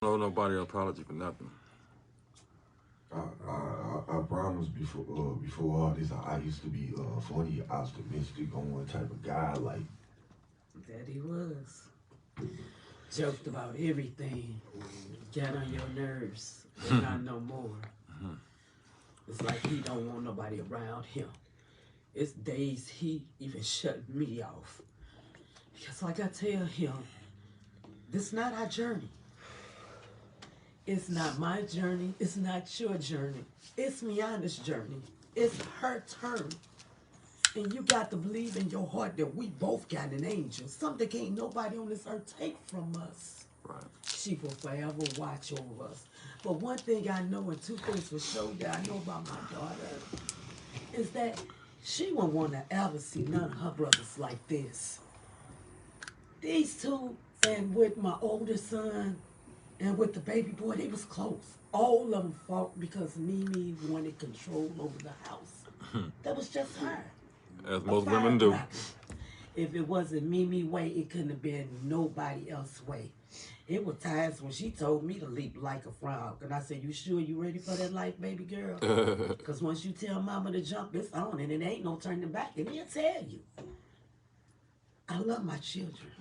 owe nobody an apology for nothing. I promise before all this, I used to be funny, optimistic, on one type of guy. Like that he was. Joked about everything. Got on your nerves, but not no more. It's like he don't want nobody around him. It's days he even shut me off. Because like I tell him, this not our journey. It's not my journey. It's not your journey. It's Mianna's journey. It's her turn. And you got to believe in your heart that we both got an angel. Something can't nobody on this earth take from us. Right. She will forever watch over us. But one thing I know, and two things for sure that I know about my daughter, is that she won't want to ever see none of her brothers like this. These two, and with my older son, and with the baby boy, they was close. All of them fought because Mimi wanted control over the house. That was just her. As most women do. If it wasn't Mimi's way, it couldn't have been nobody else's way. It was times when she told me to leap like a frog. And I said, you sure you ready for that life, baby girl? Because once you tell mama to jump, it's on, and it ain't no turning back. And he'll tell you. I love my children.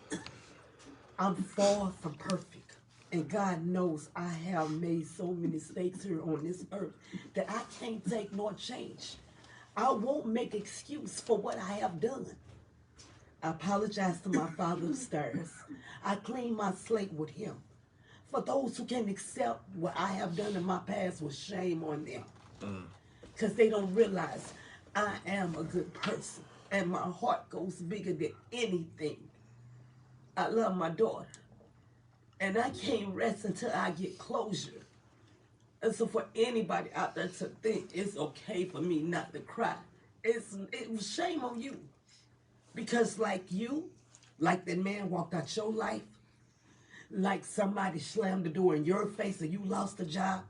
I'm far from perfect. And God knows I have made so many mistakes here on this earth that I can't take nor change. I won't make excuse for what I have done. I apologize to my father upstairs. I clean my slate with him. For those who can accept what I have done in my past, with shame on them. Because they don't realize I am a good person. And my heart goes bigger than anything. I love my daughter. And I can't rest until I get closure. And so for anybody out there to think it's okay for me not to cry, it was shame on you. Because like you, like that man walked out your life, like somebody slammed the door in your face and you lost a job,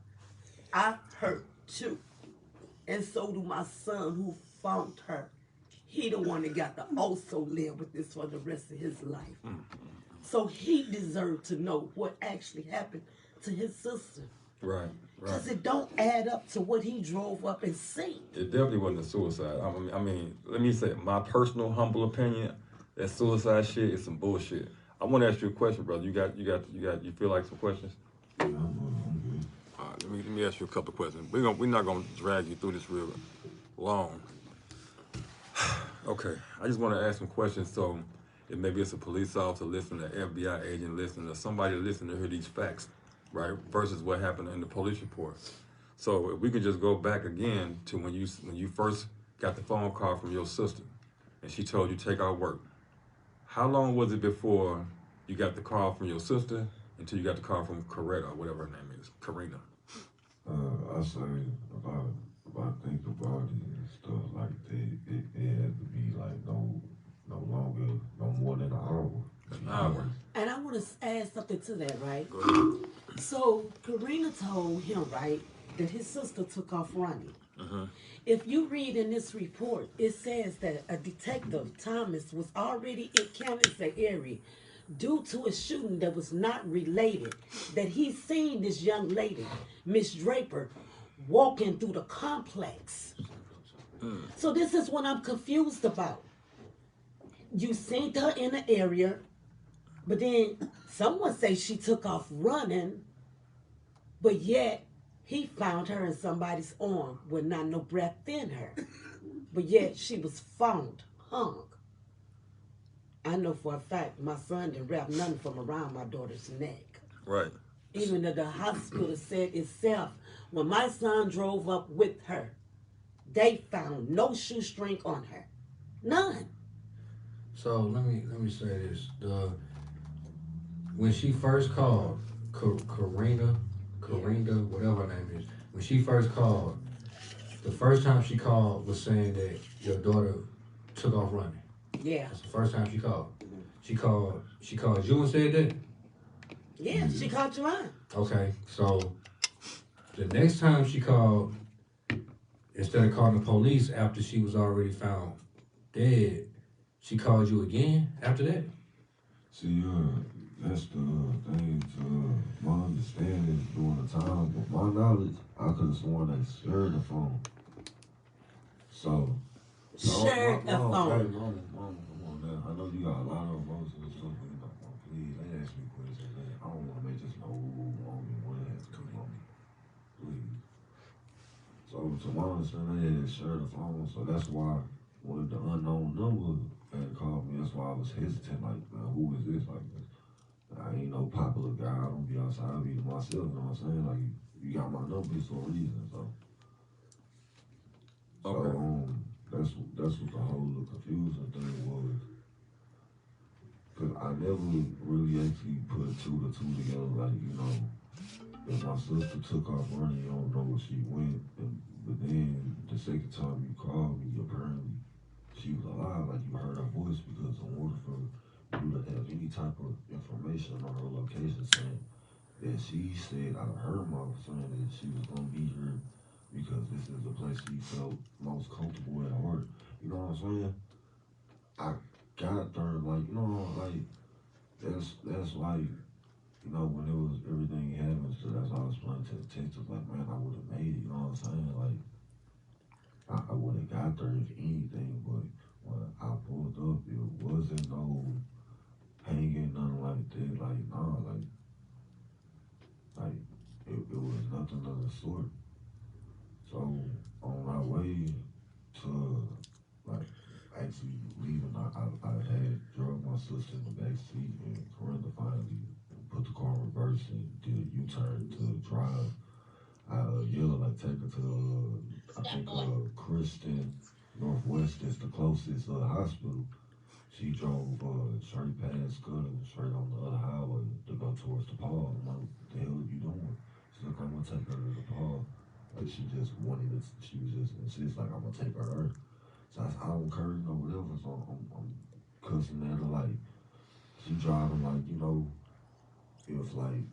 I hurt too. And so do my son who found her. He the one that got to also live with this for the rest of his life. So he deserved to know what actually happened to his sister. Right. Because it don't add up to what he drove up and seen. It definitely wasn't a suicide. I mean, let me say, my personal humble opinion, that suicide shit is some bullshit. I want to ask you a question, brother. You feel like some questions? yeah, I'm good. All right, let me ask you a couple of questions. We're not gonna drag you through this real long. Okay, I just want to ask some questions. So, maybe it's a police officer listening, an FBI agent listening, or somebody listening to hear these facts, right? Versus what happened in the police report. So, if we could just go back again to when you first got the phone call from your sister, and she told you take out work. How long was it before you got the call from your sister until you got the call from Coretta, or whatever her name is, Karina? I say about think about it and stuff like that. It had to be like no longer, no more than an hour. An hour. And I want to add something to that, right? Go ahead. So Karina told him, right, that his sister took off running. If you read in this report, it says that a detective, Thomas, was already in Kansas area due to a shooting that was not related, that he seen this young lady, Miss Draper, walking through the complex. So this is what I'm confused about. You seen her in the area, but then someone say she took off running, but yet he found her in somebody's arm with not no breath in her. But yet she was found hung. I know for a fact my son didn't wrap nothing from around my daughter's neck. Right. Even though the hospital said itself, when my son drove up with her, they found no shoestring on her. None. So let me say this. When she first called, Karina, whatever her name is, when she first called, the first time she called was saying that your daughter took off running. Yeah. That's the first time she called. She called you and said that? Yeah, she called you on. Okay, so the next time she called, instead of calling the police after she was already found dead, she called you again after that? See, that's the thing to my understanding during the time. But my knowledge, I could have sworn they shared the phone. So, Shared the phone. Hey, mama, come on now. I know you got a lot of emotions and stuff, but you know, mama, please, they ask me questions. I don't want to make this no mommy one ass to mommy. Please. So, to my understanding, they had shared the phone, so that's why when the unknown number had called me, that's why I was hesitant. Like, man, who is this? Like, I ain't no popular guy. I don't be outside. I be to myself. You know what I'm saying? Like, you got my number for a reason. So, Okay. that's what the whole confusing thing was. Cause I never really actually put two to two together. Like, you know, if my sister took off running, you don't know where she went. But then the second time you called me, apparently she was alive. Like, you heard her voice, because in order for you to have any type of information on her location saying that she said out of her mouth saying that she was gonna be here because this is the place she felt most comfortable at heart. You know what I'm saying? I got there, like, you know, like that's like, you know, when it was everything happened, so that's how I was explaining to the text, like, man, I would have made it, you know what I'm saying? Like, I would have got there if anything, but when I pulled up, it wasn't no hanging, nothing like that. Like, nah, like it was nothing of the sort. So on our way to, like, actually leaving, I had drug my sister in the back seat, and Corinna finally put the car in reverse and did a U-turn to drive. I yelled, like, take her to, I think, Kristen Northwest is the closest hospital. She drove straight past Scudder, straight on the other highway to go towards the Paul. I'm like, what the hell are you doing? She's like, I'm gonna take her to the Paul. Like, she just wanted to, she was just insist, like, I'm gonna take her there. So I don't care, you know, whatever. So I'm cussing at her, like, she driving, like, you know, if, like,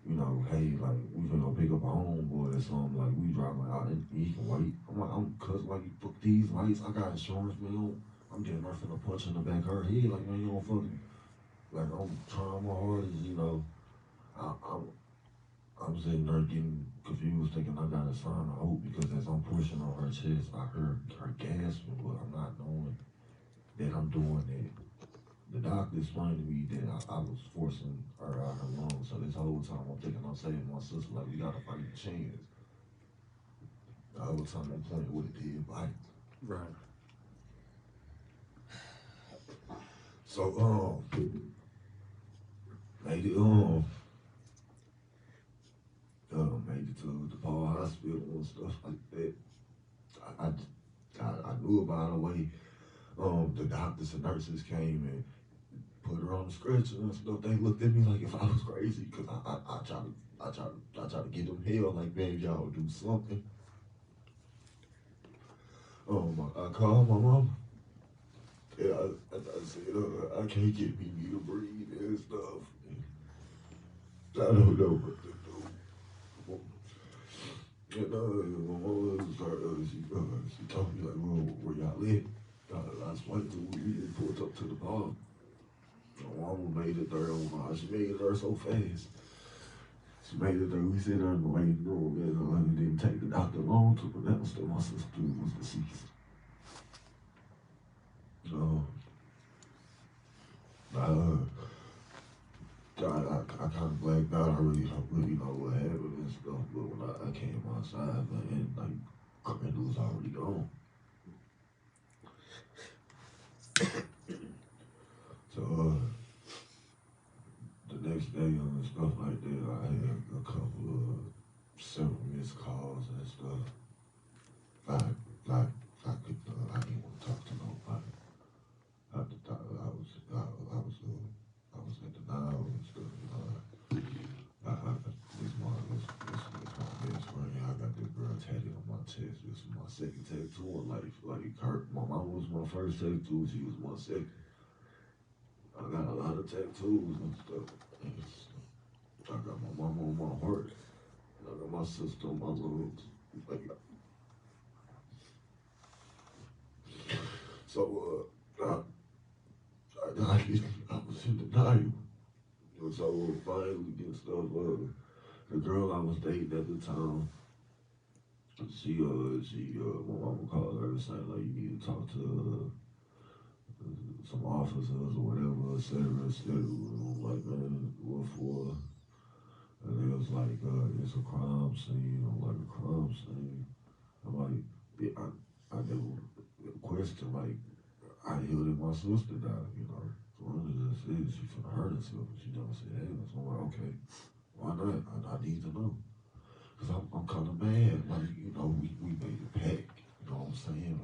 you know, hey, like, we finna go pick up a homeboy or something, like, we driving, like, oh, he can wait. I'm like, I'm cussing, like, fuck these lights, I got insurance, man. I'm getting her finna punch in the back of her head, like, man, you don't fucking, like, I'm trying my hardest, you know. I'm sitting there getting confused, thinking I got a sign of hope, because as I'm pushing on her chest, I heard her gasping, but I'm not knowing that I'm doing it. The doctor explained to me that I was forcing her out her lungs, so this whole time I'm thinking I'm saving my sister, like, we gotta fight the chance. The whole time I'm playing with it, did bite. Right. So, made it, made it to the Paul Hospital and stuff like that. I knew about the way, the doctors and nurses came and put her on the stretcher and stuff. They looked at me like if I was crazy, because I try to get them hell, like, man, y'all do something. I called my mom. Yeah, I said, I can't get me to breathe and stuff. I don't know what to do. And my mom started, she told me, like, well, where y'all live? I explained to her, we pulled up to the bar. My mama made it there. She made it there so fast. She made it there. We sit there in the waiting room, and it didn't take the doctor long to pronounce that my sister was deceased. I kind of blacked out. I really know what happened and stuff. But when I came outside, man, like, Corinna was already gone. So, the next day and stuff like that, I had a couple of several missed calls and stuff. I didn't want to talk to nobody. I was in denial and stuff. You know, this my best friend. I got this girl tattooed on my chest. This is my second tattoo in life. Like, her, my mom was my first tattoo. She was my second. I got a lot of tattoos and stuff. I got my mama on my heart. And I got my sister on my lungs. Like, so, I I was in denial. And so finally get stuff, the girl I was dating at the time, my mama called her and said, like, you need to talk to some officers or whatever, et cetera, et cetera. And I'm like, man, what for? And they was like, it's a crime scene. I'm like, a crime scene? I'm like, yeah, I never question, like, I heard that my sister died, you know. So one of this is she finna hurt herself, and she never said, hey, so I'm like, okay, why not? I need to know. Because I'm kind of mad, like, you know, we made a pact, you know what I'm saying?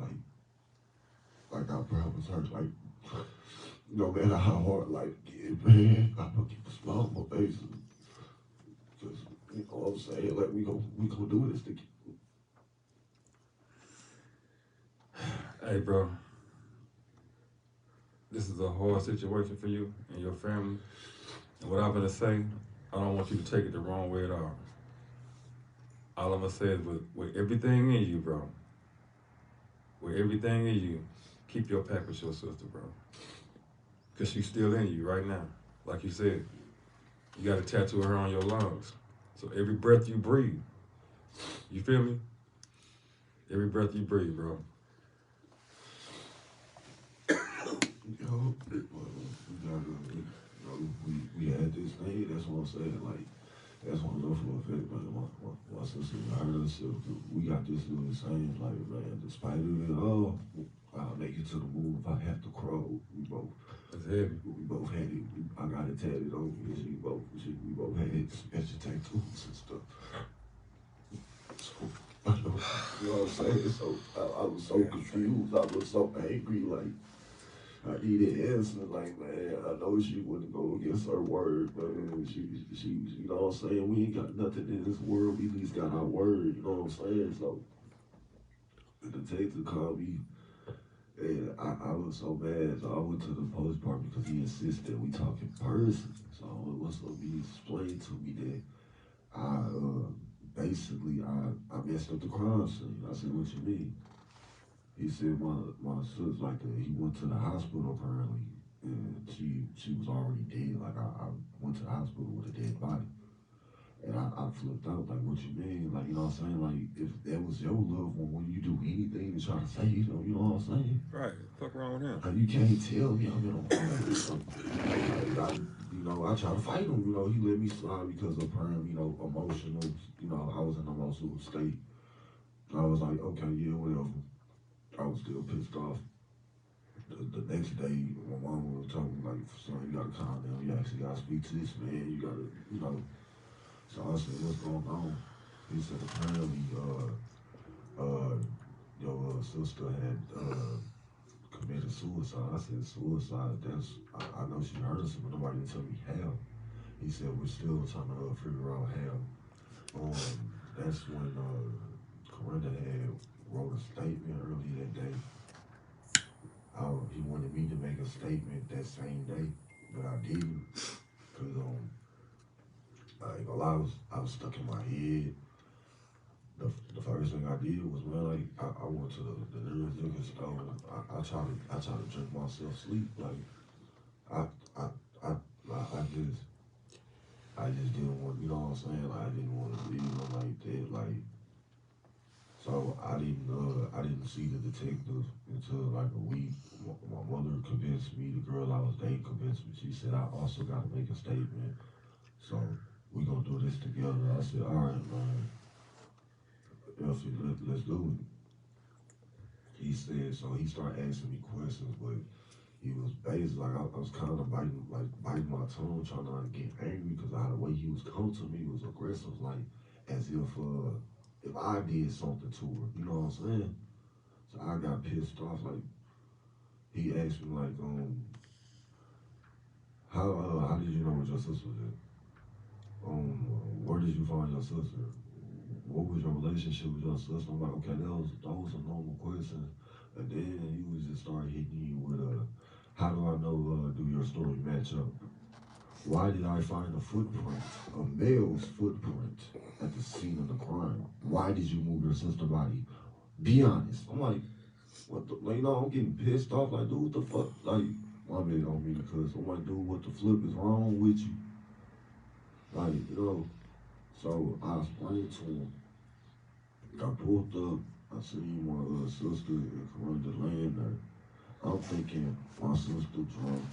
Like our brothers hurt, like, no matter how hard life get, man, I'm gonna keep a smile on my face. Because, you know what I'm saying? Like, we gonna do this together. Hey, bro. This is a hard situation for you and your family. And what I'm gonna say, I don't want you to take it the wrong way at all. All I'm gonna say is with everything in you, bro, with everything in you, keep your pact with your sister, bro. Because she's still in you right now. Like you said, you got a tattoo of her on your lungs. So every breath you breathe, you feel me? Every breath you breathe, bro. We had this thing, that's what I'm saying, like, that's what I know for a fact, man. My sister hurt herself. We got this little saying, like, man, despite it all, I'll make it to the moon if I have to crawl. We both had it. I got it tatted on me. We both had it, special tattoos and stuff. So, you know what I'm saying? So I was so confused. I was so angry, like, I needed answer, like, man, I know she wouldn't go against her word, man. She, you know what I'm saying? We ain't got nothing in this world. We at least got our word, you know what I'm saying? So, the detective called me, and I was so mad. So I went to the police department because he insisted we talk in person. So it was so he explained to me that basically I messed up the crime scene. I said, what you mean? He said my sister, like, he went to the hospital apparently, and she was already dead. Like, I went to the hospital with a dead body. And I flipped out, like, what you mean? Like, you know what I'm saying? Like, if that was your loved one, would you do anything to try to save him? You know what I'm saying? Right. Fuck wrong with him. Like, you can't tell me I'm in a you know, I try to fight him. You know, he let me slide because apparently, you know, emotional. You know, I was in an emotional state. I was like, okay, yeah, whatever. I was still pissed off. The next day, my mom was telling me, like, son, you gotta calm down. You actually gotta speak to this man. You gotta, you know. So I said, what's going on? He said, apparently, your sister had committed suicide. I said, suicide? I know she hurt herself, but nobody didn't tell me how. He said, we're still trying to figure out how. That's when Corinda had wrote a statement earlier that day. He wanted me to make a statement that same day, but I didn't. Cause I ain't gonna lie, I was stuck in my head. The first thing I did was, man, like, I went to the nearest liquor store. I try to drink myself sleep. Like, I just didn't want, you know what I'm saying? Like, I didn't want to leave them like that. Like, so I didn't see the detective until like a week. My mother convinced me, the girl I was dating convinced me. She said, I also got to make a statement. So we gonna do this together. I said, all right, man. Let's do it. He said, so he started asking me questions, but he was basically like, I was kind of biting my tongue, trying not to get angry because the way he was coming to me was aggressive, like as if I did something to her, you know what I'm saying? So I got pissed off. Like, he asked me, like, how did you know what your sister was at? Where did you find your sister? What was your relationship with your sister? I'm like, okay, those are normal questions. And then he was just started hitting you with how do I know, do your story match up? Why did I find a footprint, a male's footprint at the scene of the crime? Why did you move your sister's body? Be honest. I'm like, what the, like, you know, I'm getting pissed off. Like, dude, what the fuck? Like, my bad on me because somebody do what the flip is wrong with you. Like, you know, so I explained to him. I pulled up, I seen my sister and Corinda laying there. I'm thinking, my sister drunk.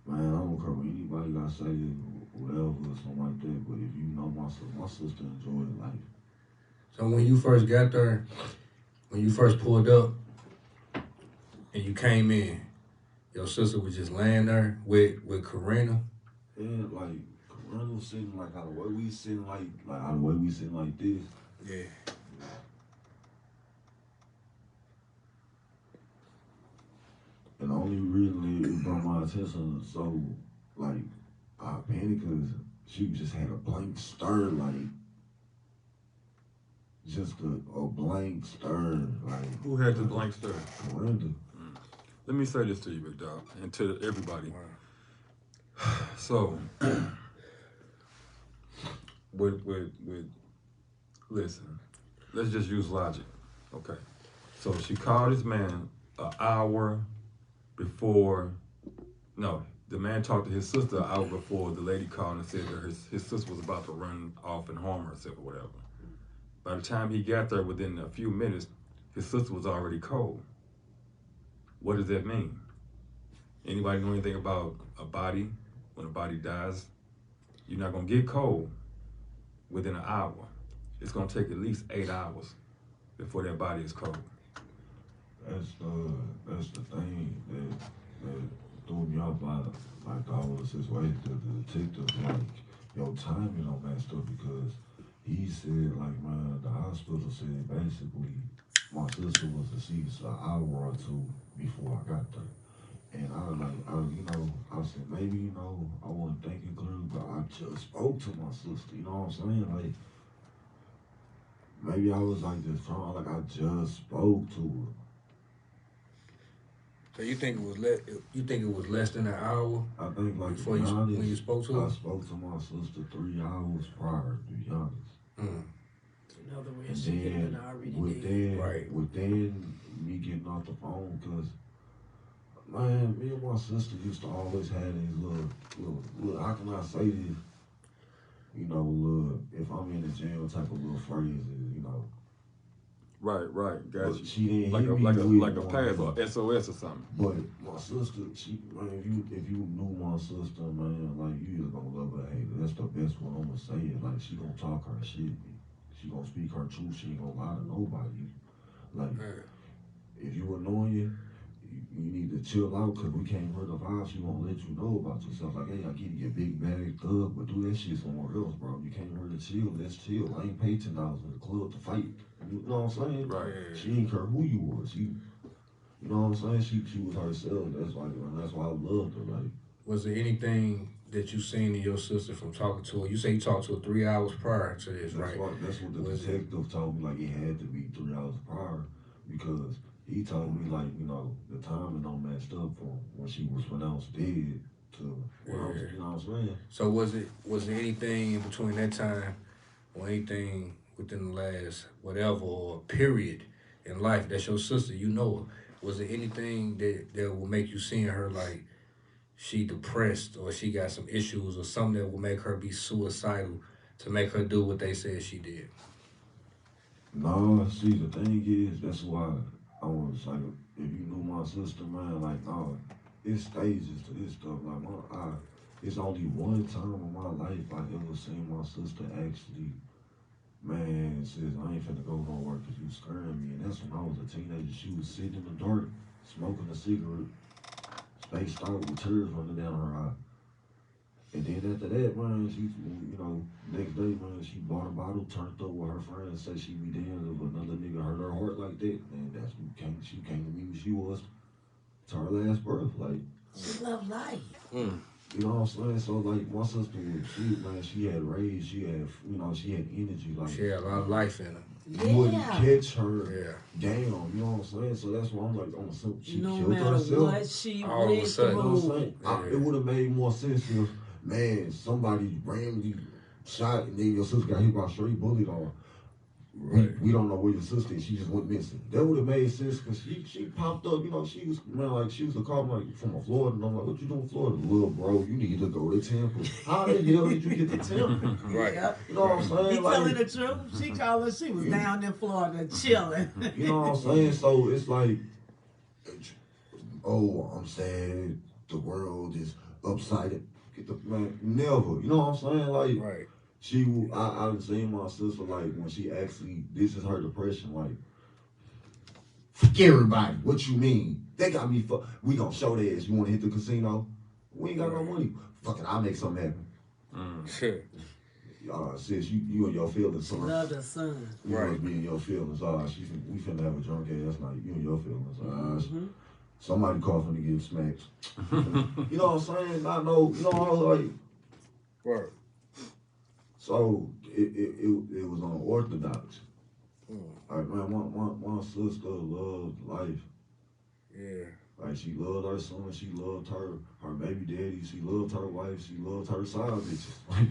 Man, I don't care what anybody got to say, whatever, or something like that, but if you know my sister enjoyed life. So when you first got there, when you first pulled up and you came in, your sister was just laying there with Karina? Yeah, like, Corinda was sitting like how the way we sitting how the way we sitting like this. Yeah. And the only reason it brought my attention so, like, I panicked because she just had a blank stare, like, just a blank stare, like. Who had the blank stare? Corinda. Let me say this to you, big dog, and to everybody. So, with listen, let's just use logic, okay? So she called this man an hour before. No, the man talked to his sister an hour before the lady called and said that his sister was about to run off and harm herself or whatever. By the time he got there, within a few minutes, his sister was already cold. What does that mean? Anybody know anything about a body? When a body dies, you're not gonna get cold within an hour. It's gonna take at least 8 hours before that body is cold. That's the thing that threw me off by like the whole situation. The detective, like, your timing on that stuff because he said, like, man, the hospital said basically my sister was deceased an hour or two before I got there. And I said, maybe, I wasn't thinking clearly, but I just spoke to my sister, you know what I'm saying? Like, maybe I was like just trying, like, I just spoke to her. So you think it was less than an hour? I think, like, before to be honest, when you spoke to her? I spoke to my sister 3 hours prior, to be honest. In other words, And she could have been then already dead. within me getting off the phone, because, man, me and my sister used to always have these little, how can I say this? Little, if I'm in the jail type of little phrases, Right, got But you. she didn't Like hit a me like a with like a one, pass but- or SOS or something. But my sister, man, if you knew my sister, man, like, you either gonna love her or hate her. That's the best one I'm gonna say it. Like, she gonna talk her shit. She gonna speak her truth. She ain't gonna lie to nobody. Like, if you annoying, you need to chill out because we can't hurt the vibe. She won't let you know about yourself. Like, hey, I get you, big bag thug, but do that shit somewhere else, bro. You can't hurt her. Chill. Let's chill. I ain't paid $10 in the club to fight. You know what I'm saying? Right. She ain't care who you was. You know what I'm saying? She was herself. That's why I loved her. Like, Was there anything that you seen in your sister from talking to her? You say you talked to her 3 hours prior to this, right? That's what the detective told me. Like, it had to be 3 hours prior because he told me, like, the timing don't matched up from when she was pronounced dead to when I was, you know what I'm saying? So was there anything in between that time or anything within the last whatever or period in life that's your sister, you know her? Was there anything that will make you seeing her like she depressed or she got some issues or something that will make her be suicidal to make her do what they said she did? No, see, the thing is, that's why I was like, if you knew my sister, man, like, no, it's stages to this stuff. Like, it's only one time in my life I ever seen my sister actually, man, says, I ain't finna go nowhere because you scaring me. And that's when I was a teenager. She was sitting in the dark, smoking a cigarette, spaced out with tears running down her eye. And then after that, man, she, next day, man, she bought a bottle, turned up with her friends, said she be damned if another nigga hurt her heart like that. And she came to me when she was to her last breath. Like, She loved life. you know what I'm saying? So, like, my sister, she had rage, she had energy. Like, She had a lot of life in her. you wouldn't catch her Yeah. down, you know what I'm saying? So that's why I'm like, she No killed matter herself. what she All of a went sudden. You know what I'm through. saying? Yeah. It would have made more sense if, man, somebody randomly shot and then your sister got hit by a straight bullet or Right. We don't know where your sister is. She just went missing. That would have made sense because she popped up. You know, she was she was a call like from Florida, and I'm like, what you doing in Florida, little bro? You need to go to Temple. How the hell did you get to Temple? Right. Yep. You know what I'm saying? He Like, telling the truth. She called her. She was down in Florida chilling. you know what I'm saying? So it's like, oh, I'm sad. The world is upside down. Get the man, never. You know what I'm saying? Like, Right. I've seen my sister like when she actually, this is her depression. Like, fuck everybody. What you mean? They got me. We gonna show their ass. You want to hit the casino? We ain't got no money. Fuck it, I'll make something happen. Shit. Sis, you and your feelings, son. Love the son. You Right. must be in your feelings. We finna have a drunk ass night. You and your feelings. Somebody coughing to get smacked. You know what I'm saying? I know. You know, like. Right. So it was unorthodox. Like, man, my sister loved life. Yeah. Like, she loved her son, she loved her baby daddy, she loved her wife, she loved her side bitches. Like,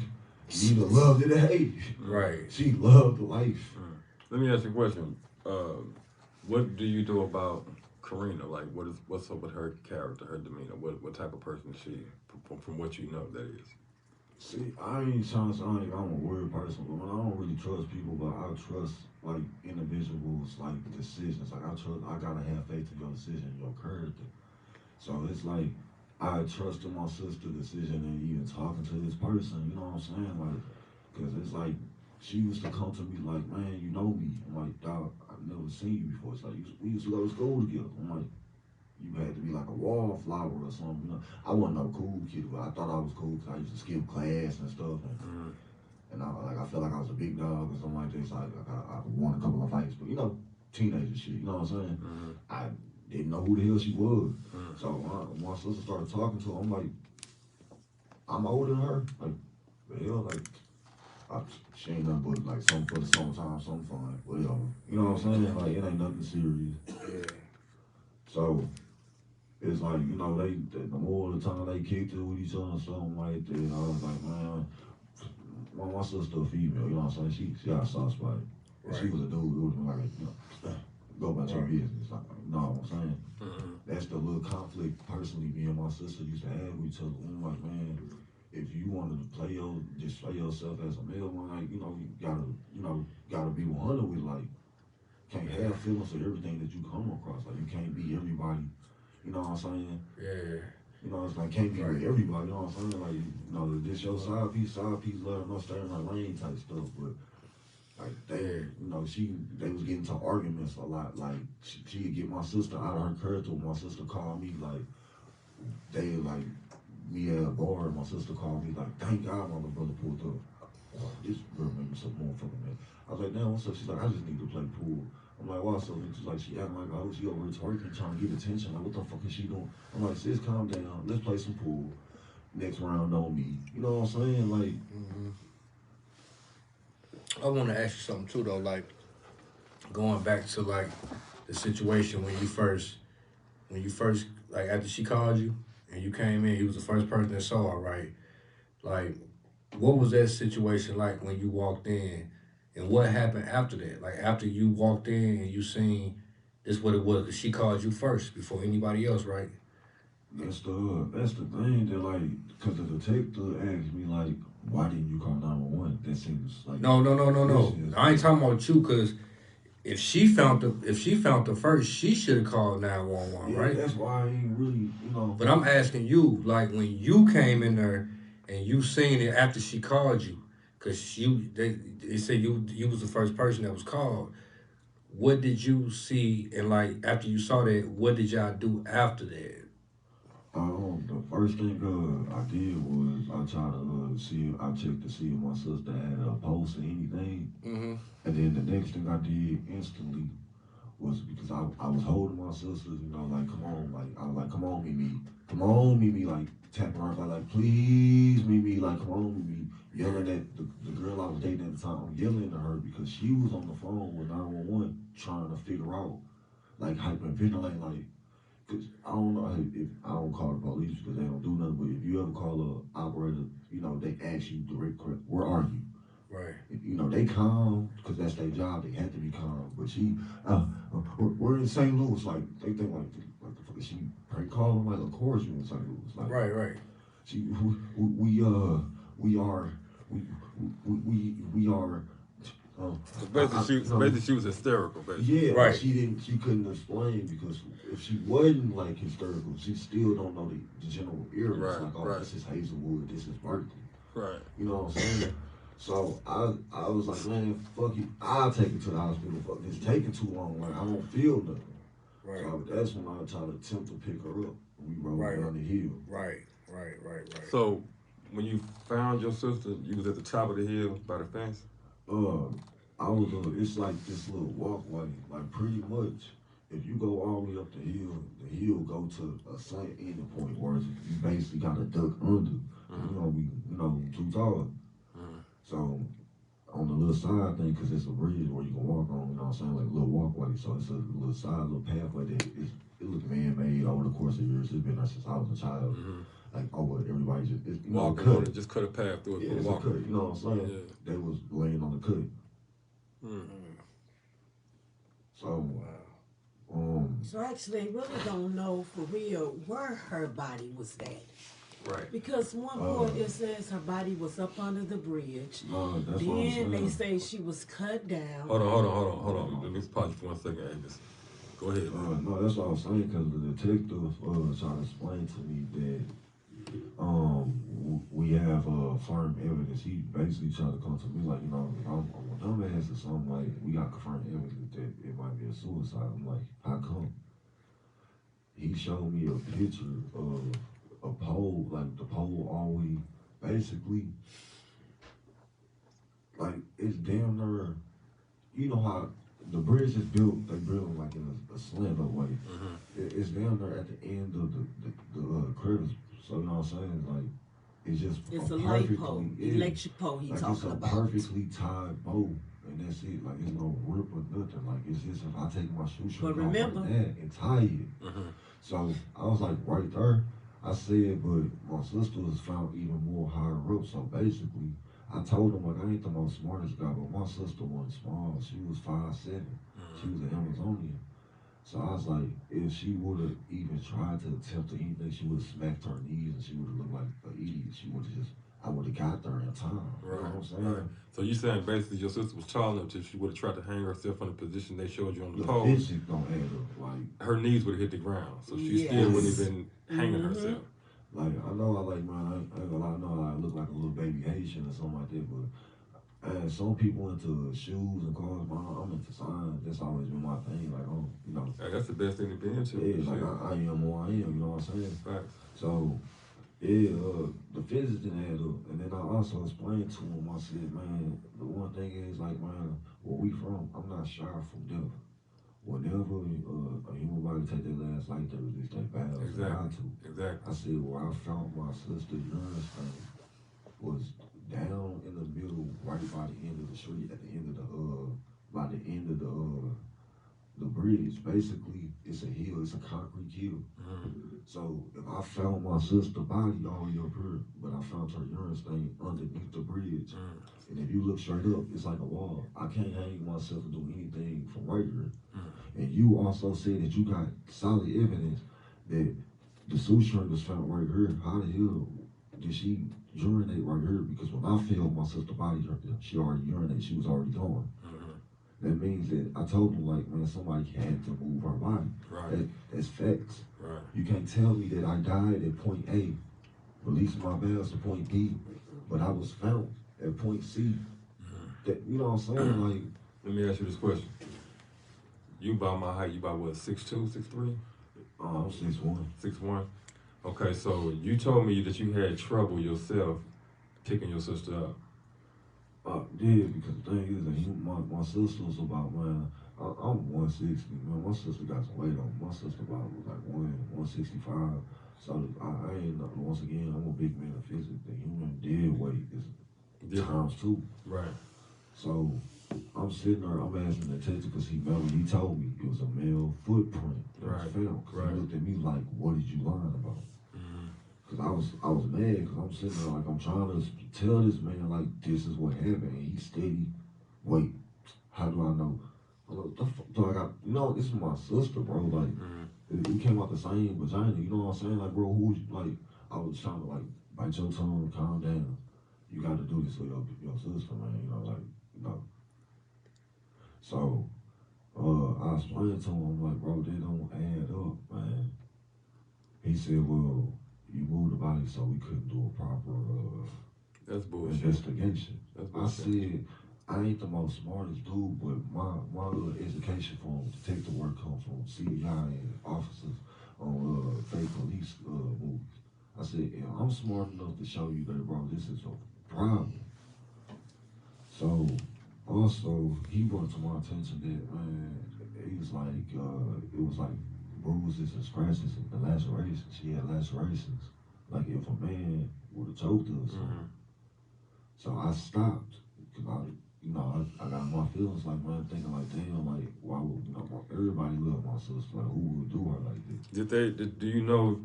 you either loved it or hated it. Right. She loved life. Let me ask you a question. What do you do about Karina? Like, what's up with her character, her demeanor? What type of person is she? From what you know, that is. See, I ain't trying to sound like I'm a weird person, but I don't really trust people, but I trust like individuals, like decisions. Like I gotta have faith in your decision, your character. So it's like I trust in my sister's decision and even talking to this person. You know what I'm saying? Like, cause it's like she used to come to me like, man, you know me. I'm like, dog, I've never seen you before. It's like we used to go to school together. I'm like, you had to be like a wallflower or something. You know, I wasn't no cool kid, but I thought I was cool because I used to skip class and stuff. And I felt like I was a big dog or something like this. I won a couple of fights, but you know, teenager shit. You know what I'm saying? I didn't know who the hell she was. So when my sister started talking to her, I'm like, I'm older than her. Like, the hell, like, she ain't nothing but like something for the summertime, something fun, whatever. You know what I'm saying? Like, it ain't nothing serious. Yeah. So it's like, you know, the more of the time they kicked it with each other or something like that, I was like, man, my sister a female, you know what I'm saying? She got a soft spot. If she was a dude, it would have been like, you know, go about your business. Like, you know what I'm saying? That's the little conflict personally me and my sister used to have with each other. I'm like, man, if you wanted to display yourself as a male, man, like, you gotta be 100 with, like, can't have feelings for everything that you come across. Like, you can't be everybody. You know what I'm saying? Yeah. You know, it's like, can't be with everybody. You know what I'm saying? Like, you know, this your side piece, let them know, stay in my lane type stuff. But, like, they was getting into arguments a lot. Like, she'd get my sister out of her character. My sister called me, like, me at a bar, and my sister called me, like, thank God my little brother pulled up. Oh, this girl made me some more fucking man. I was like, damn, what's up? She's like, I just need to play pool. I'm like, why so? She's like, she acting like, oh, she over here twerking, trying to get attention. Like, what the fuck is she doing? I'm like, sis, calm down. Let's play some pool. Next round on me. You know what I'm saying? Like, I want to ask you something too, though. Like, going back to like the situation when you first, like after she called you and you came in, he was the first person that saw her, right? Like, what was that situation like when you walked in, and what happened after that? Like after you walked in and you seen this what it was, because she called you first before anybody else, right? that's the thing that, like, because the detective asked me, like, why didn't you call 911? That seems like No. I ain't talking about you, because if she found the first, she should have called 911, yeah, right? that's why I ain't really, you know. But I'm asking you, like when you came in there and you seen it after she called you, because they said you was the first person that was called. What did you see, and like after you saw that, what did y'all do after that? The first thing I did was I tried to I checked to see if my sister had a pulse or anything. And then the next thing I did instantly was, because I was holding my sister, you know, like, come on, like, I was like, come on, Mimi. Come on, Mimi, like, tapping her, like, please, Mimi, like, come on, Mimi. Yelling at the girl I was dating at the time, yelling at her because she was on the phone with 911 trying to figure out, like, hyperventilating, like, because I don't know if I don't call the police because they don't do nothing, but if you ever call a operator, you know, they ask you direct, where are you? Right. You know, they calm because that's their job. They have to be calm. But she, we're in St. Louis. Like they think like the fuck is she prank calling? Like of course you in St. Louis. Like Right. she, we are, we are. Basically, she was hysterical. Basically. Yeah, Right. but she couldn't explain because if she wasn't like hysterical, she still don't know the general areas. Right, Like, oh, right. this is Hazelwood, this is Berkeley. Right. You know what I'm saying? So I was like, man, fuck it, I'll take it to the hospital. Fuck, it's taking too long. Like I don't feel nothing. Right. So that's when I tried to attempt to pick her up. We rode Right. down the hill. Right. So when you found your sister, you was at the top of the hill by the fence. I was it's like this little walkway, like pretty much. If you go all the way up the hill go to a same ending point where you basically got to duck under. You know, too tall. So on the little side thing, cause it's a bridge where you can walk on. You know what I'm saying, like a little walkway. So it's a little side, little pathway that it looks man-made over the course of years. It's been there since I was a child. Like everybody just Walking cut on it, just cut a path through it. Yeah, it's a cut. You know what I'm saying? Yeah. They was laying on the cut. So, So actually, really don't know for real where her body was at. Right. Because one point it says her body was up under the bridge. that's what I'm Then saying. they say she was cut down. Hold on. Let me pause you for 1 second, Agnes. Go ahead. Man. No, that's what I was saying because the detective tried to explain to me that we have firm evidence. He basically tried to come to me like, you know, I'm a dumbass or something, like we got confirmed evidence that it might be a suicide. I'm like, how come? He showed me a picture of a pole, like the pole always basically like it's damn near, you know how the bridge is built, they build like in a slant way. It's down there at the end of the crevice. So you know what I'm saying? Like it's a light pole, electric pole he like talking about. It's a perfectly tied bow, and that's it. Like it's no rip or nothing. Like it's just if I take my shoe string off like that and tie it. So I was like right there. I said, but my sister was found even more higher up. So basically, I told him like I ain't the most smartest guy, but my sister wasn't small. She was 5'7". She was an Amazonian. So I was like, if she would have even tried to attempt to anything, she would have smacked her knees and she would have looked like an idiot. She would have I would have got there in time. Right. You know what I'm saying? Right. So you saying basically your sister was tall enough that she would have tried to hang herself in the position they showed you on the pole. Physics don't add up. Like her knees would have hit the ground, so she still wouldn't have been hanging herself. Like I know I like man, I ain't gonna lie, I know I look like a little baby Haitian or something like that, but some people into shoes and cars, man, I'm into science. That's always been my thing. Like, you know. Yeah, that's the best thing to be into. Yeah, like I am who I am. You know what I'm saying? Facts. So, yeah, the physics didn't add up, and then I also explained to him. I said, man, the one thing is like, man, where we from, I'm not shy from death. Whenever a human body take their last life, they release their vows. Exactly. I said, where I found my sister Uranus thing was down in the middle, right by the end of the street, at the end of by the end of the bridge. Basically, it's a hill, it's a concrete hill. So if I found my sister's body all the way up here, but I found her Uranus thing underneath the bridge, and if you look straight up, it's like a wall. I can't hang myself or do anything from right here. And you also said that you got solid evidence that the suture was found right here. How the hell did she urinate right here? Because when I felt my sister's body, she already urinated. She was already gone. That means that I told him, like, man, somebody had to move her body. Right. That's facts. Right. You can't tell me that I died at point A, released my valves to point B, but I was found at point C. That, you know what I'm saying? Like, let me ask you this question. You about my height, you about what, 6'2", 6'3"? I'm 6'1". 6'1". Okay, so you told me that you had trouble yourself picking your sister up. Yeah, because the thing is that my sister was about, man, I'm 160, man. My sister got some weight on me. My sister about like 165. So I ain't, once again, I'm a big man of physics. The human dead weight is times 2. Right. So I'm sitting there, I'm asking the detective because he told me it was a male footprint that was found. He looked at me like, what did you lying about? Cause I was mad, cause I'm sitting there like I'm trying to tell this man like this is what happened, and he's steady. Wait, how do I know? I'm like, the fuck do I got? You know, this is my sister, bro. Like, we came out the same vagina. You know what I'm saying? Like, bro, who's like? I was trying to like bite your tongue, calm down. You got to do this with your sister, man. You know, like, you know. So, I explained to him, like, bro, they don't add up, man. He said, well, you moved the body so we couldn't do a proper That's bullshit. investigation. That's I bullshit. said, I ain't the most smartest dude, but my education from detective work comes from CBI and officers on fake police movies. I said, yeah, I'm smart enough to show you that, bro, this is a problem. So, also, he brought to my attention that, man, he was like, it was like bruises and scratches and lacerations. She had lacerations. Like if a man would have choked her or something. So I stopped, because I got my feelings like, man, thinking like, damn, like, why would, everybody love my sister, like, who would do her like this? Do you know,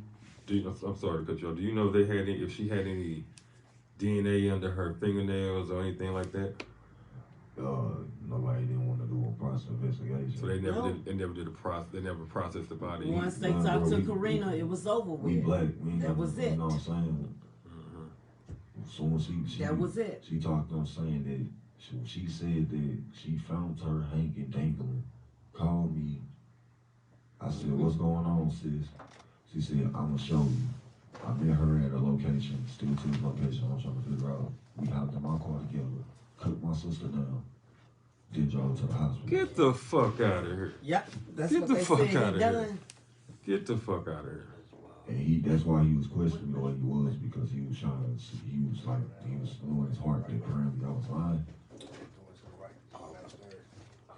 I'm sorry to cut you off, do you know if she had any DNA under her fingernails or anything like that? Nobody didn't want to do a process investigation. So they never processed the body. Once they talked to Karina, it was over with. We black, that was it. You know what I'm saying? So when she that was it. She talked on saying that she said that she found her hanging, dangling. Called me. I said, what's going on, sis? She said, I'm gonna show you. I met her at a location, still to the location. I'm trying to figure out. We hopped in my car together, cooked my sister down, then drove to the hospital. Get the fuck out of here. Yep, that's Get what the they fuck said out he of done. here. Get the fuck out of here. And that's why he was questioning the way he was, because he was trying to, he was knowing his heart that apparently I was lying.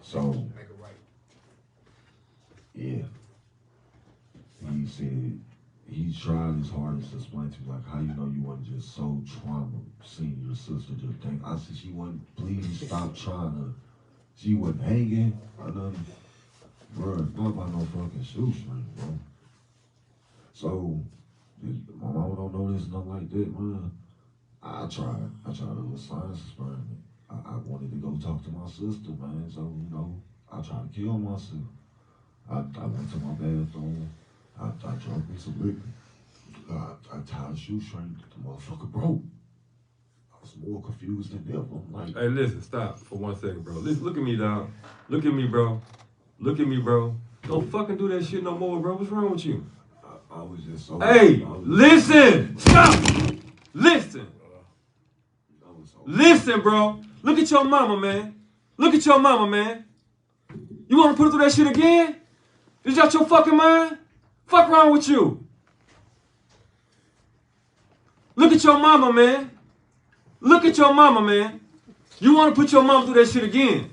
So, yeah. He said, he tried his hardest to explain to me, like, how you know you wasn't just so trauma seeing your sister just think. I said, she wasn't, please stop trying to, she wasn't hanging or nothing. Bro, not by no fucking shoestring, bro. So, my mama don't know this, nothing like that, man. I tried a little science experiment. I wanted to go talk to my sister, man. So, I tried to kill myself. I went to my bathroom. I drank me some liquor. I tied a shoestring. The motherfucker broke. I was more confused than ever. I'm like, hey, listen, stop for 1 second, bro. Listen, look at me, dog. Look at me, bro. Look at me, bro. Don't fucking do that shit no more, bro. What's wrong with you? I was just so. Hey, listen! Stop! Listen! Listen, bro. Look at your mama, man. Look at your mama, man. You want to put her through that shit again? Is that your fucking mind? Fuck wrong with you? Look at your mama, man. Look at your mama, man. You want to put your mama through that shit again?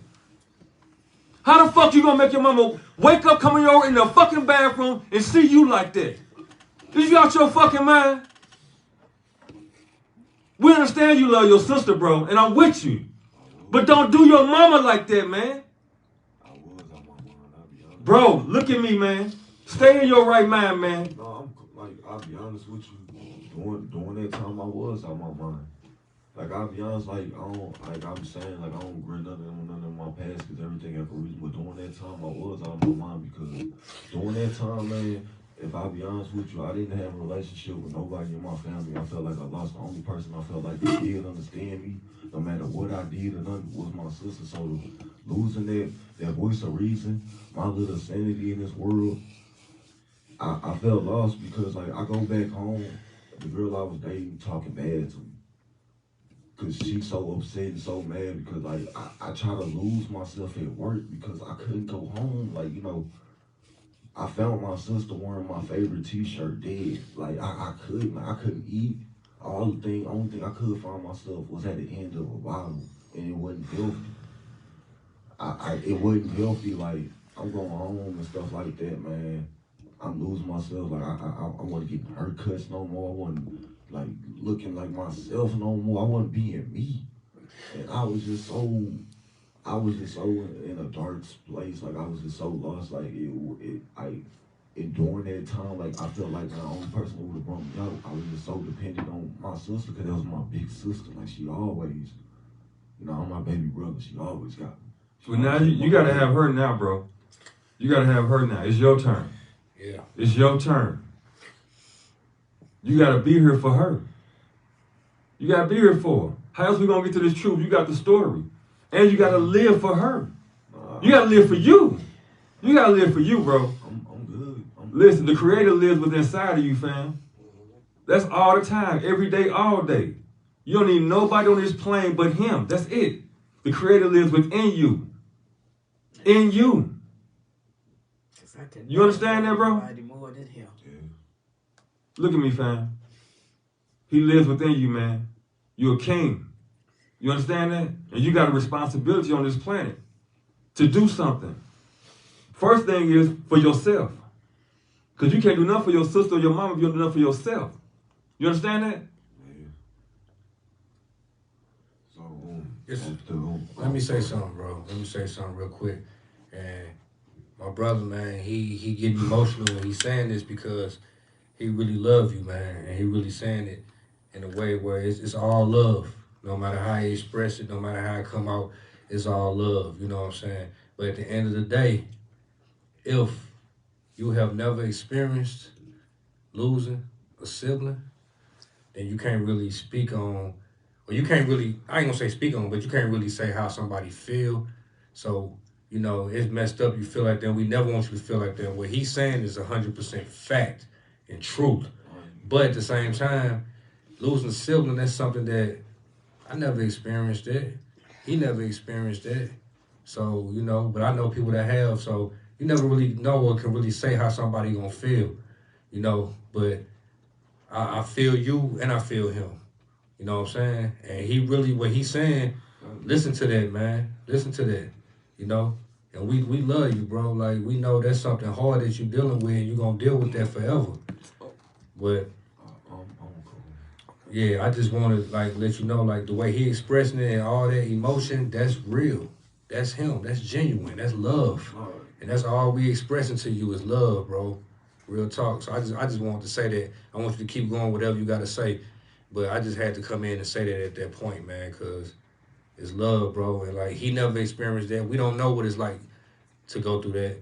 How the fuck you gonna make your mama wake up, come over in the fucking bathroom and see you like that? Is you out your fucking mind? We understand you love your sister, bro, and I'm with you. But don't do your mama like that, man. I was on my mind, I'll be honest. Bro, look at me, man. Stay in your right mind, man. No, I'll be honest with you. During that time, I was on my mind. Like, I'll be honest, like, I'm saying, like, I don't regret nothing in my past, because everything I could read. But during that time, I was on my mind, because during that time, man, if I'll be honest with you, I didn't have a relationship with nobody in my family. I felt like I lost the only person I felt like they did understand me, no matter what I did or nothing, was my sister. So losing that voice of reason, my little sanity in this world, I felt lost, because like I go back home, the girl I was dating talking bad to me. Cause she's so upset and so mad, because like I try to lose myself at work because I couldn't go home. Like, I found my sister wearing my favorite t-shirt dead. Like I couldn't eat. Only thing I could find myself was at the end of a bottle, and it wasn't healthy. It wasn't healthy. Like, I'm going home and stuff like that, man. I'm losing myself. Like I wasn't getting haircuts no more. I wasn't like looking like myself no more. I wasn't being me, and I was just so in a dark place. Like, I was just so lost. Like And during that time, like, I felt like the only person who would have brought me out, I was just so dependent on my sister, because that was my big sister. Like, she always, you know, I'm my baby brother. She always got me. But now you got to have her now, bro. You got to have her now. It's your turn. Yeah. It's your turn. You got to be here for her. You got to be here for her. How else we going to get to this truth? You got the story. And you got to live for her. You got to live for you. You got to live for you, bro. I'm good. Listen, the Creator lives within inside of you, fam. That's all the time, every day, all day. You don't need nobody on this plane but Him. That's it. The Creator lives within you. In you. You understand that, bro? More than him. Yeah. Look at me, fam. He lives within you, man. You're a king. You understand that? And you got a responsibility on this planet to do something. First thing is for yourself. Because you can't do nothing for your sister or your mama if you don't do nothing for yourself. You understand that? Yeah. So, let me say something, bro. Let me say something real quick. And my brother, man, he getting emotional when he's saying this because he really loves you, man. And he really saying it in a way where it's all love. No matter how he express it, no matter how it come out, it's all love. You know what I'm saying? But at the end of the day, if you have never experienced losing a sibling, then you can't really speak on, or you can't really, I ain't gonna say speak on, but you can't really say how somebody feel. So, you know, it's messed up. You feel like that. We never want you to feel like that. What he's saying is 100% fact and truth. But at the same time, losing a sibling, that's something that I never experienced it. He never experienced it. So, you know, but I know people that have. So you never really know or can really say how somebody gonna feel, you know. But I feel you and I feel him. You know what I'm saying? And he really, what he's saying, listen to that, man. Listen to that, you know. And we love you, bro. Like, we know that's something hard that you're dealing with, and you're going to deal with that forever. But, yeah, I just want to, like, let you know, like, the way he expressing it and all that emotion, that's real. That's him. That's genuine. That's love. And that's all we expressing to you is love, bro. Real talk. So I just wanted to say that. I want you to keep going, whatever you got to say. But I just had to come in and say that at that point, man, because it's love, bro. And, like, he never experienced that. We don't know what it's like to go through that.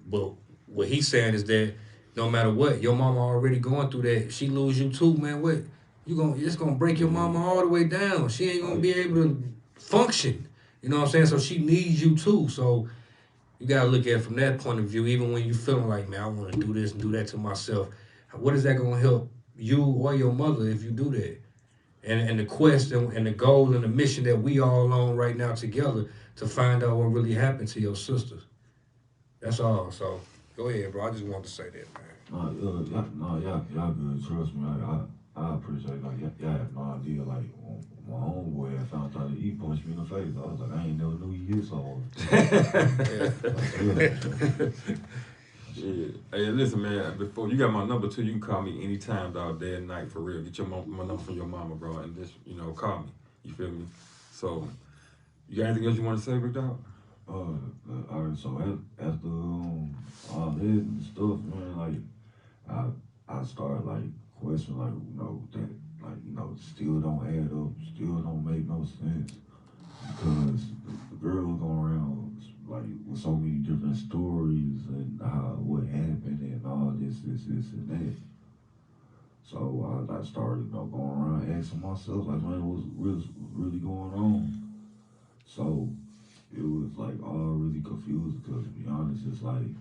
But what he's saying is that no matter what, your mama already going through that. If she lose you too, man, what? It's gonna break your mama all the way down. She ain't gonna be able to function. You know what I'm saying? So she needs you too. So you gotta look at it from that point of view. Even when you feeling like, man, I want to do this and do that to myself. What is that gonna help you or your mother if you do that? And the quest and the goal and the mission that we all on right now together to find out what really happened to your sister. That's all. So go ahead, bro. I just wanted to say that, man. Y'all good. Trust me. I appreciate it. Like, y'all have no idea. Like, my homeboy, I found out that he punched me in the face. I was like, I ain't never knew he hit so hard. Yeah. Hey, listen, man. Before you got my number too, you can call me anytime, dog, day and night, for real. Get my number from your mama, bro, and just call me. You feel me? So, you got anything else you want to say, big dog? All right. So after all this and stuff, man, like I started like questioning, like that, like still don't add up, still don't make no sense, because the girl was going around like with so many different stories and what happened and all this and that. So I started going around asking myself, like, man, what's really going on? So it was like all really confused, because to be honest, it's like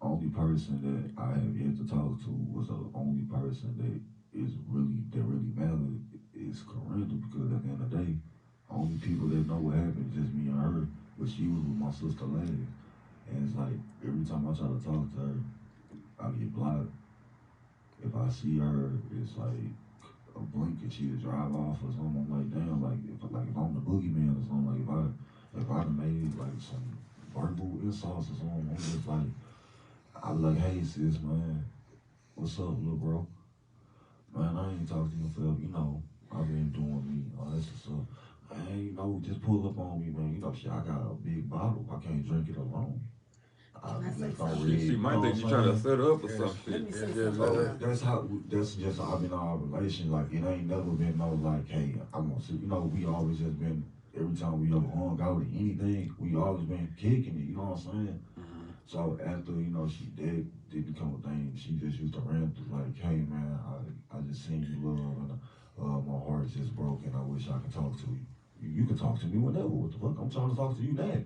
only person that I have yet to talk to was the only person that really mattered is Corinda, because at the end of the day, only people that know what happened is just me and her, but she was with my sister lady. And it's like every time I try to talk to her, I get blocked. If I see her, it's like a blink and she just drive off or something. I'm like, damn, like if I'm the boogeyman or something, like if I done made like some verbal insults or something, I'm just like, I'm like, hey sis, man, what's up, little bro? Man, I ain't talked to you forever, I've been doing me, all that stuff. Man, just pull up on me, man. Shit, I got a big bottle. I can't drink it alone. I Can I say left on something? red. She You might know think what you I'm trying to saying? set her up or Yes. some Let shit. me say Yeah, something. So that's how. That's just I've been our relation. Like it ain't never been no like, hey, I'm gonna see. You know, we always just been every time we ever hung out or anything, we always been kicking it. You know what I'm saying? So after she didn't become a thing, she just used to rant like, hey man, I just seen you love and my heart's just broken. I wish I could talk to you. You can talk to me whenever. What the fuck? I'm trying to talk to you now.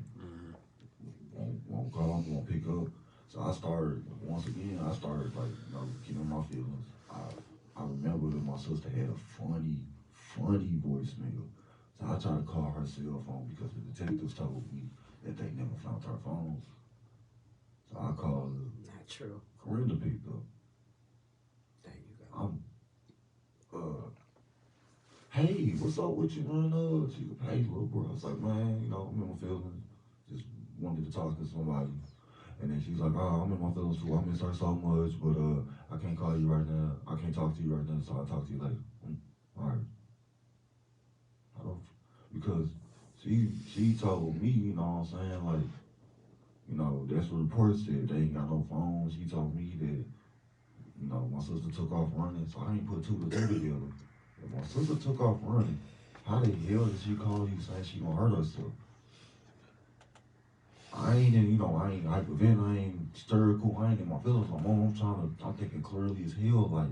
Won't call, won't pick up. So I started once again. I started like getting my feelings. I remember that my sister had a funny voicemail. So I tried to call her cell phone because the detectives told me that they never found her phone. So I called her. Not true. Corinda picked up. There you go. Hey, what's up with you, man? She was, hey, little bro. I was like, man, I'm in my feelings. Just wanted to talk to somebody. And then she's like, oh, I'm in my feelings too. I miss her so much, but I can't call you right now. I can't talk to you right now, so I'll talk to you later. All right. I don't, because she told me, you know what I'm saying, like, that's what reports said. They ain't got no phone. She told me that, my sister took off running, so I ain't put two to two together. If my sister took off running, how the hell did she call you saying she gonna hurt herself? I ain't hyperventilating, I ain't hysterical, I ain't in my feelings no more. I'm thinking clearly as hell, like,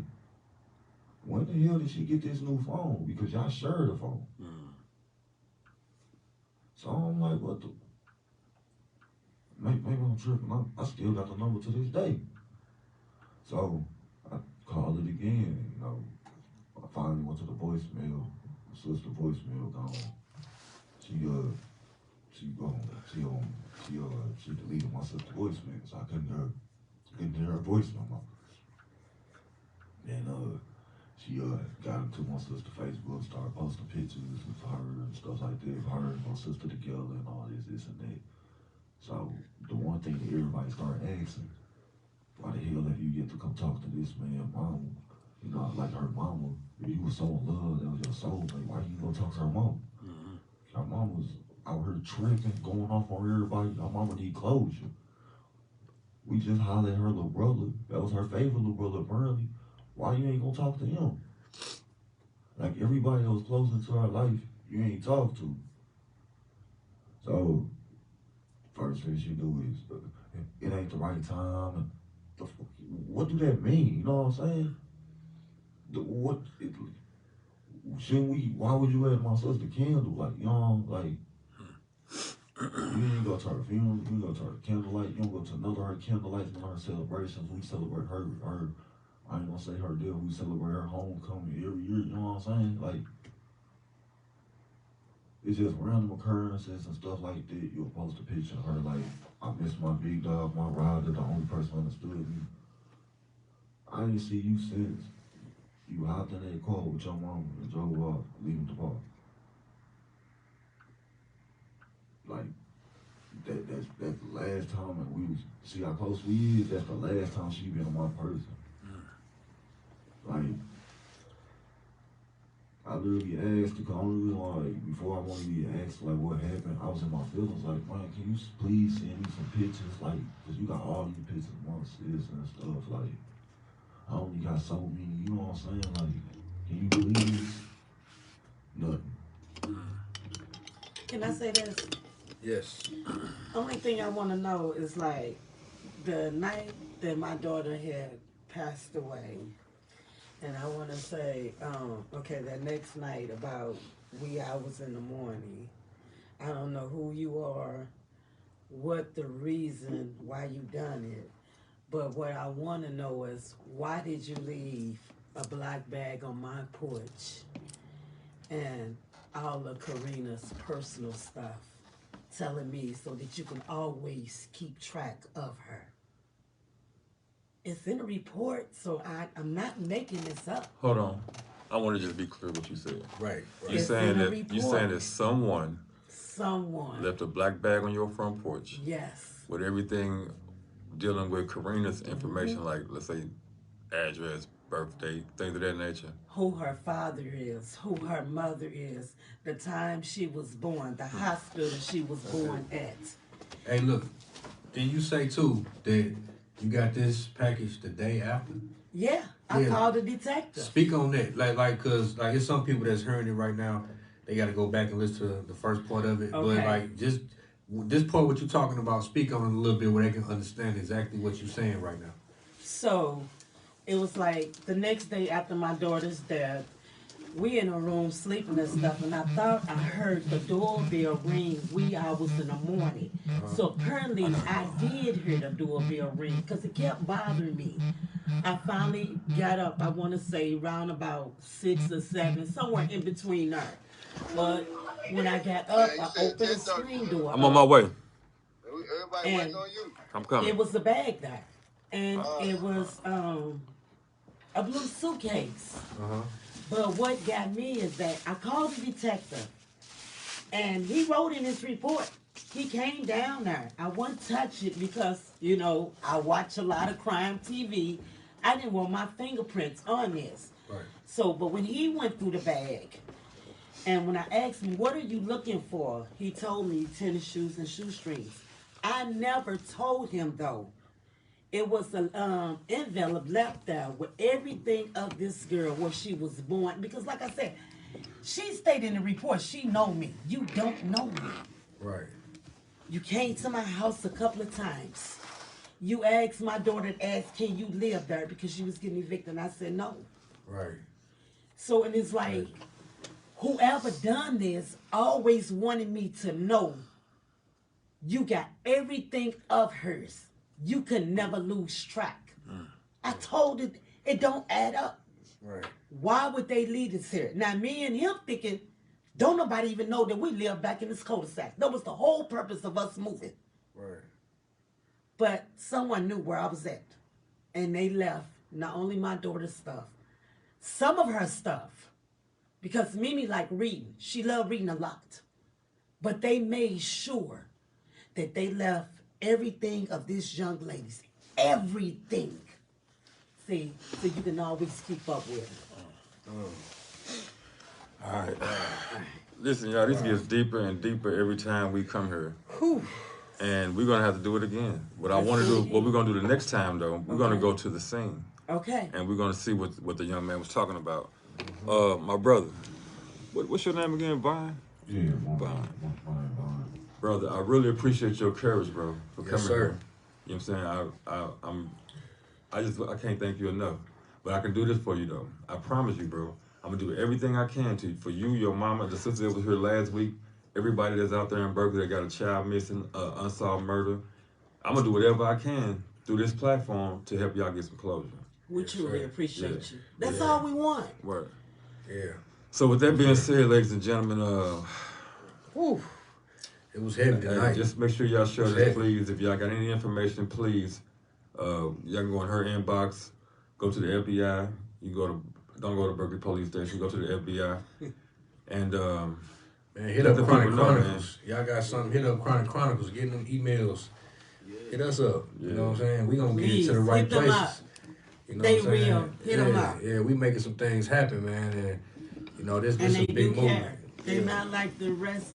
when the hell did she get this new phone? Because y'all shared the phone. So I'm like, what the? Maybe I'm tripping. I still got the number to this day. So I called it again. I finally went to the voicemail. My sister voicemail gone. She deleted my sister's voicemail, so I couldn't hear her voice no more. Then she got into my sister's Facebook, started posting pictures of her and stuff like that, of her and my sister together and all this and that. So the one thing that everybody started asking, why the hell have you yet to come talk to this man, mama? Like her mama, if you were so in love, that was your soulmate, why you go talk to her mama? Her mama was out here tripping, going off on everybody. Her mama need closure. We just hollered at her little brother. That was her favorite little brother, Berkeley. Why you ain't gonna talk to him? Like everybody that was close into her life, you ain't talk to. So, first thing she do is, it ain't the right time. What do that mean? You know what I'm saying? Shouldn't we? Why would you let my sister candle? Like, like, you ain't go to her funeral, you ain't go to her candlelight, you don't go to another her candlelight, none of her celebrations. We celebrate her, I ain't gonna say her death, we celebrate her homecoming every year, you know what I'm saying? Like, it's just random occurrences and stuff like that. You'll post a picture of her like, I miss my big dog, my rider, the only person who understood me. I didn't see you since you hopped in that car with your mama and drove off, leaving the park. Like, that's the last time, and we see how close we is. That's the last time she been on my person. Like, I literally asked the only reason why, before I wanted to ask like what happened, I was in my feelings. Like, man, can you please send me some pictures? Like, cause you got all these pictures of my sis and stuff. Like, I only got so many. You know what I'm saying? Like, can you please? Nothing. Can I say this? Yes. Only thing I want to know is like the night that my daughter had passed away, and I want to say, okay, that next night about wee hours in the morning. I don't know who you are, what the reason why you done it, but what I want to know is why did you leave a black bag on my porch and all of Karina's personal stuff, telling me so that you can always keep track of her. It's in a report, so I'm not making this up. Hold on. I want to just be clear what you said. Right. You It's saying in a that you saying that someone left a black bag on your front porch Yes. with everything dealing with Karina's information, like let's say address, birthday, things of that nature. Who her father is, who her mother is, the time she was born, the hospital she was born at. Hey, look. Did you say too that you got this package the day after? Yeah, I Yeah. called the detective. Speak on that, cause it's some people that's hearing it right now. They got to go back and listen to the first part of it. Okay. But like, just this part, what you're talking about, speak on it a little bit where they can understand exactly what you're saying right now. So it was like the next day after my daughter's death, we in a room sleeping and stuff, and I thought I heard the doorbell ring wee hours in the morning. So apparently I did hear the doorbell ring because it kept bothering me. I finally got up, I want to say around about 6 or 7, somewhere in between there. But when I got up, I opened the screen door. I'm on my way. Everybody waiting on you. I'm coming. It was a bag there, and it was a blue suitcase. But what got me is that I called the detective, and he wrote in his report. He came down there. I wouldn't touch it because, you know, I watch a lot of crime TV. I didn't want my fingerprints on this. Right. So, but when he went through the bag, and when I asked him, what are you looking for? He told me tennis shoes and shoestrings. I never told him, though. It was an envelope left there with everything of this girl, where she was born. Because like I said, she stated in the report, she know me. You don't know me. Right. You came to my house a couple of times. You asked my daughter, can you live there? Because she was getting evicted. And I said, no. Right. So, and it's like, whoever done this always wanted me to know you got everything of hers. You could never lose track. I told it don't add up. Right. Why would they leave this here? Now, me and him thinking, don't nobody even know that we live back in this cul-de-sac. That was the whole purpose of us moving. Right. But someone knew where I was at. And they left not only my daughter's stuff, some of her stuff. Because Mimi liked reading. She loved reading a lot. But they made sure that they left everything of this young lady's. Everything. See, so you can always keep up with it. All right. Listen, y'all, this gets deeper and deeper every time we come here. Whew. And we're going to have to do it again. What I want to do, what we're going to do the next time, though, we're going to go to the scene. Okay. And we're going to see what the young man was talking about. My brother, what's your name again, Vine? Yeah, Vine. Fine. Brother, I really appreciate your courage, bro, for Yes, coming sir. here. You know what I'm saying? I can't thank you enough. But I can do this for you, though. I promise you, bro. I'm going to do everything I can for you, your mama, the sister that was here last week, everybody that's out there in Berkeley that got a child missing, unsolved murder. I'm going to do whatever I can through this platform to help y'all get some closure. We Yes, truly sir. appreciate you. That's Yeah. all we want. Word. Yeah. So with that being said, ladies and gentlemen, Whew. It was heavy tonight. just make sure y'all share It's this, heavy. please. If y'all got any information, please, y'all can go in her inbox, go to the FBI. Don't go to Berkeley Police Station, go to the FBI. And Man, hit let up the Chronic people know, man. Chronicles. Y'all got something, hit up Chronic Chronicles, getting them emails. Hit us up. You know what I'm saying? We gonna get it to the Please, right hit them places. up. You know They what I'm saying? real. Hit 'em up. Yeah, we making some things happen, man. And you know, this And is they a do big movement. care. They not like the rest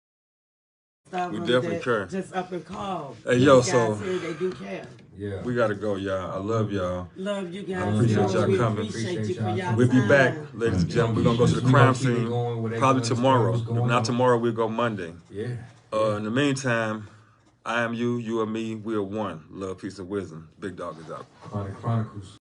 of We them definitely that care. just up and call. Hey, These yo, guys so- here, they do care. Yeah. we got to go, y'all. I love y'all. Love you guys. I appreciate Lord, y'all we coming. Appreciate you Appreciate for y'all y'all We'll be time. back, ladies and gentlemen. We're going to go to the We crime gonna keep it scene going where they probably can understand tomorrow. what's If going not on. tomorrow, we'll go Monday. Yeah. In the meantime, I am you are me, we are one. Love, peace, and wisdom. Big Dog is out. Chronic Chronicles.